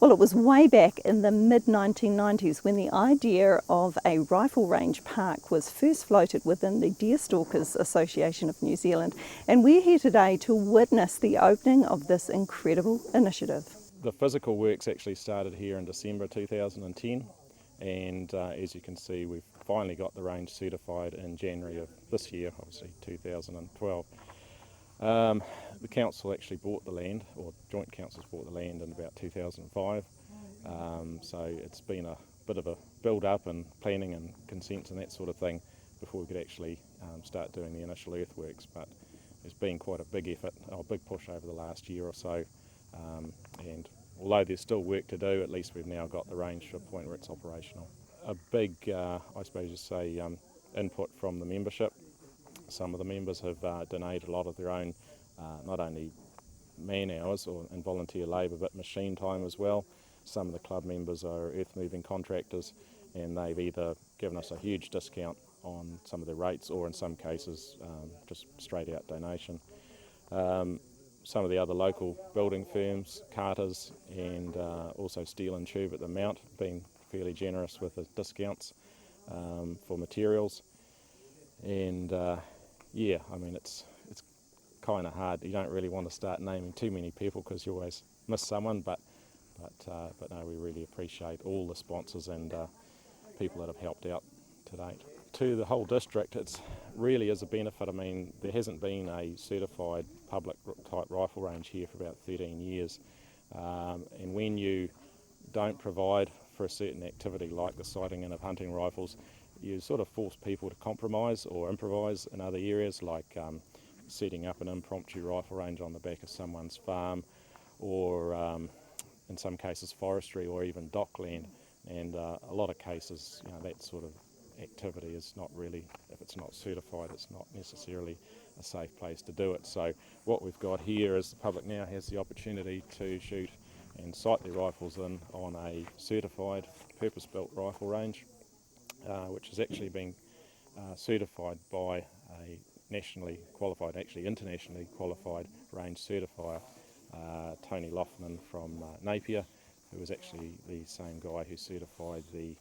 Well, it was way back in the mid-1990s when the idea of a rifle range park was first floated within the DeerStalkers Association of New Zealand, and we're here today to witness the opening of this incredible initiative. The physical works actually started here in December 2010, and as you can see, we've finally got the range certified in January of this year, obviously 2012. The council actually bought the land, or joint councils bought the land in about 2005, so it's been a bit of a build-up and planning and consents and that sort of thing before we could actually start doing the initial earthworks, but it's been quite a big effort, a big push over the last year or so. And although there's still work to do, at least we've now got the range to a point where it's operational. A big, I suppose you say, input from the membership. Some of the members have donated a lot of their own, not only man hours and volunteer labour, but machine time as well. Some of the club members are earth moving contractors, and they've either given us a huge discount on some of the rates, or in some cases just straight out donation. Some of the other local building firms, carters, and also Steel and Tube at the Mount, being fairly generous with the discounts for materials. And yeah, I mean, it's kind of hard. You don't really want to start naming too many people because you always miss someone, but no, we really appreciate all the sponsors and people that have helped out to date. To the whole district, it's really is a benefit. I mean, there hasn't been a certified public type rifle range here for about 13 years, and when you don't provide for a certain activity like the sighting in of hunting rifles, you sort of force people to compromise or improvise in other areas, like setting up an impromptu rifle range on the back of someone's farm, or in some cases forestry, or even dockland. And a lot of cases, you know, that sort of activity is not really, if it's not certified, it's not necessarily a safe place to do it. So what we've got here is the public now has the opportunity to shoot and sight their rifles in on a certified purpose-built rifle range, which has actually been certified by a nationally qualified, actually internationally qualified range certifier, Tony Loughnan from Napier, who was actually the same guy who certified the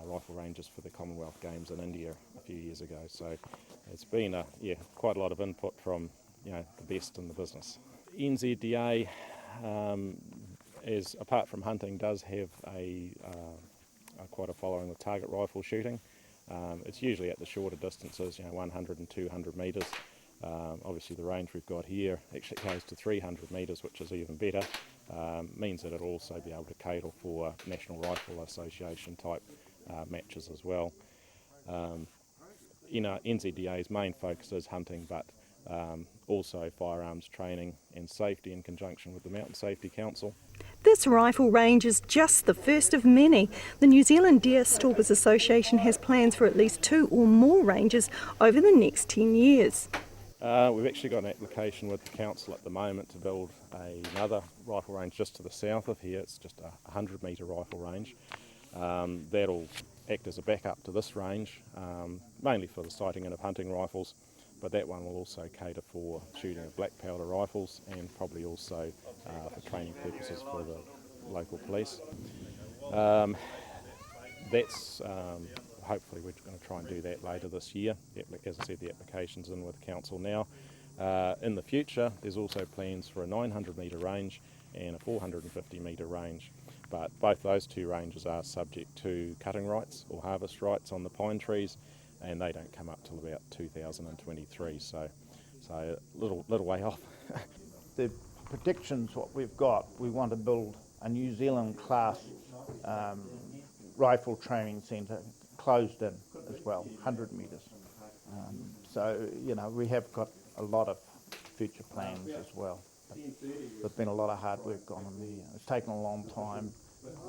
rifle ranges for the Commonwealth Games in India a few years ago. So it's been quite a lot of input from, you know, the best in the business. NZDA, is apart from hunting, does have quite a following with target rifle shooting. It's usually at the shorter distances, you know, 100 and 200 metres. Obviously the range we've got here actually goes to 300 metres, which is even better. Means that it'll also be able to cater for National Rifle Association type matches as well. NZDA's main focus is hunting, but also firearms training and safety in conjunction with the Mountain Safety Council. This rifle range is just the first of many. The New Zealand DeerStalkers Association has plans for at least 2 or more ranges over the next 10 years. We've actually got an application with the council at the moment to build another rifle range just to the south of here. It's just a 100 metre rifle range. That'll act as a backup to this range, mainly for the sighting in of hunting rifles, but that one will also cater for shooting of black powder rifles, and probably also for training purposes for the local police. That's hopefully we're going to try and do that later this year. As I said, the application's in with council now. In the future, there's also plans for a 900 metre range and a 450 metre range, but both those two ranges are subject to cutting rights or harvest rights on the pine trees, and they don't come up till about 2023, so a little way off. The predictions, what we've got, we want to build a New Zealand class rifle training centre, closed in as well, 100 metres. So, you know, we have got a lot of future plans as well. But there's been a lot of hard work gone on there. It's taken a long time.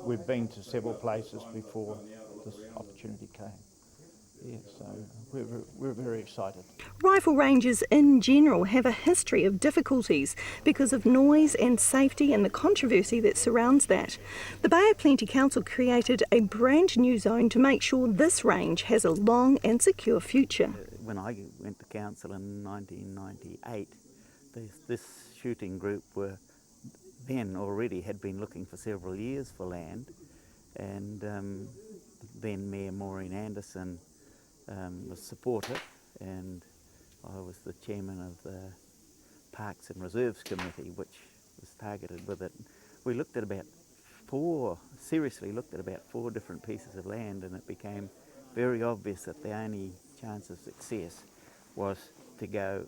We've been to several places before this opportunity came. Yeah, so we're very excited. Rifle ranges in general have a history of difficulties because of noise and safety and the controversy that surrounds that. The Bay of Plenty Council created a brand new zone to make sure this range has a long and secure future. When I went to council in 1998, this shooting group were then already had been looking for several years for land, and then Mayor Maureen Anderson was supportive, and I was the chairman of the Parks and Reserves Committee, which was targeted with it. We looked at about seriously looked at about 4 different pieces of land, and it became very obvious that the only chance of success was to go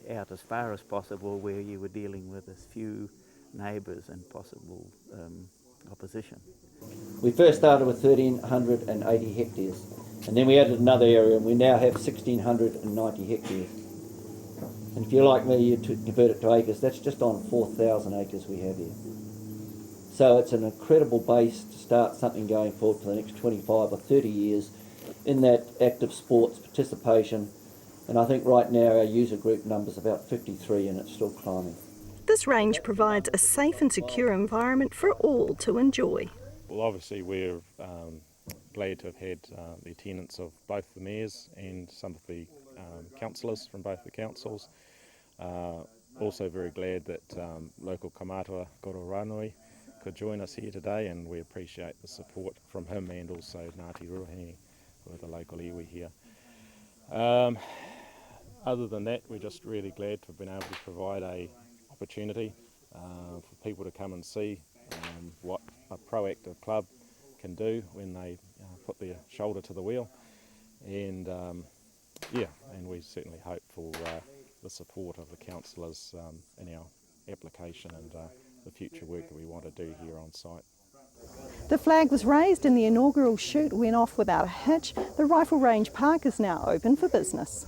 out as far as possible, where you were dealing with as few neighbours and possible opposition. We first started with 1,380 hectares, and then we added another area, and we now have 1,690 hectares. And if you're like me, you convert it to acres, that's just on 4,000 acres we have here. So it's an incredible base to start something going forward for the next 25 or 30 years in that active sports participation. And I think right now our user group number's about 53, and it's still climbing. This range provides a safe and secure environment for all to enjoy. Well, obviously we're glad to have had the attendance of both the mayors and some of the councillors from both the councils. Also very glad that local Kamatua Gororanui could join us here today, and we appreciate the support from him and also Ngāti Ruahangi, who are the local iwi here. Other than that, we're just really glad to have been able to provide a opportunity for people to come and see what a proactive club can do when they put their shoulder to the wheel, and and we certainly hope for the support of the councillors in our application and the future work that we want to do here on site. The flag was raised and the inaugural shoot went off without a hitch. The Rifle Range Park is now open for business.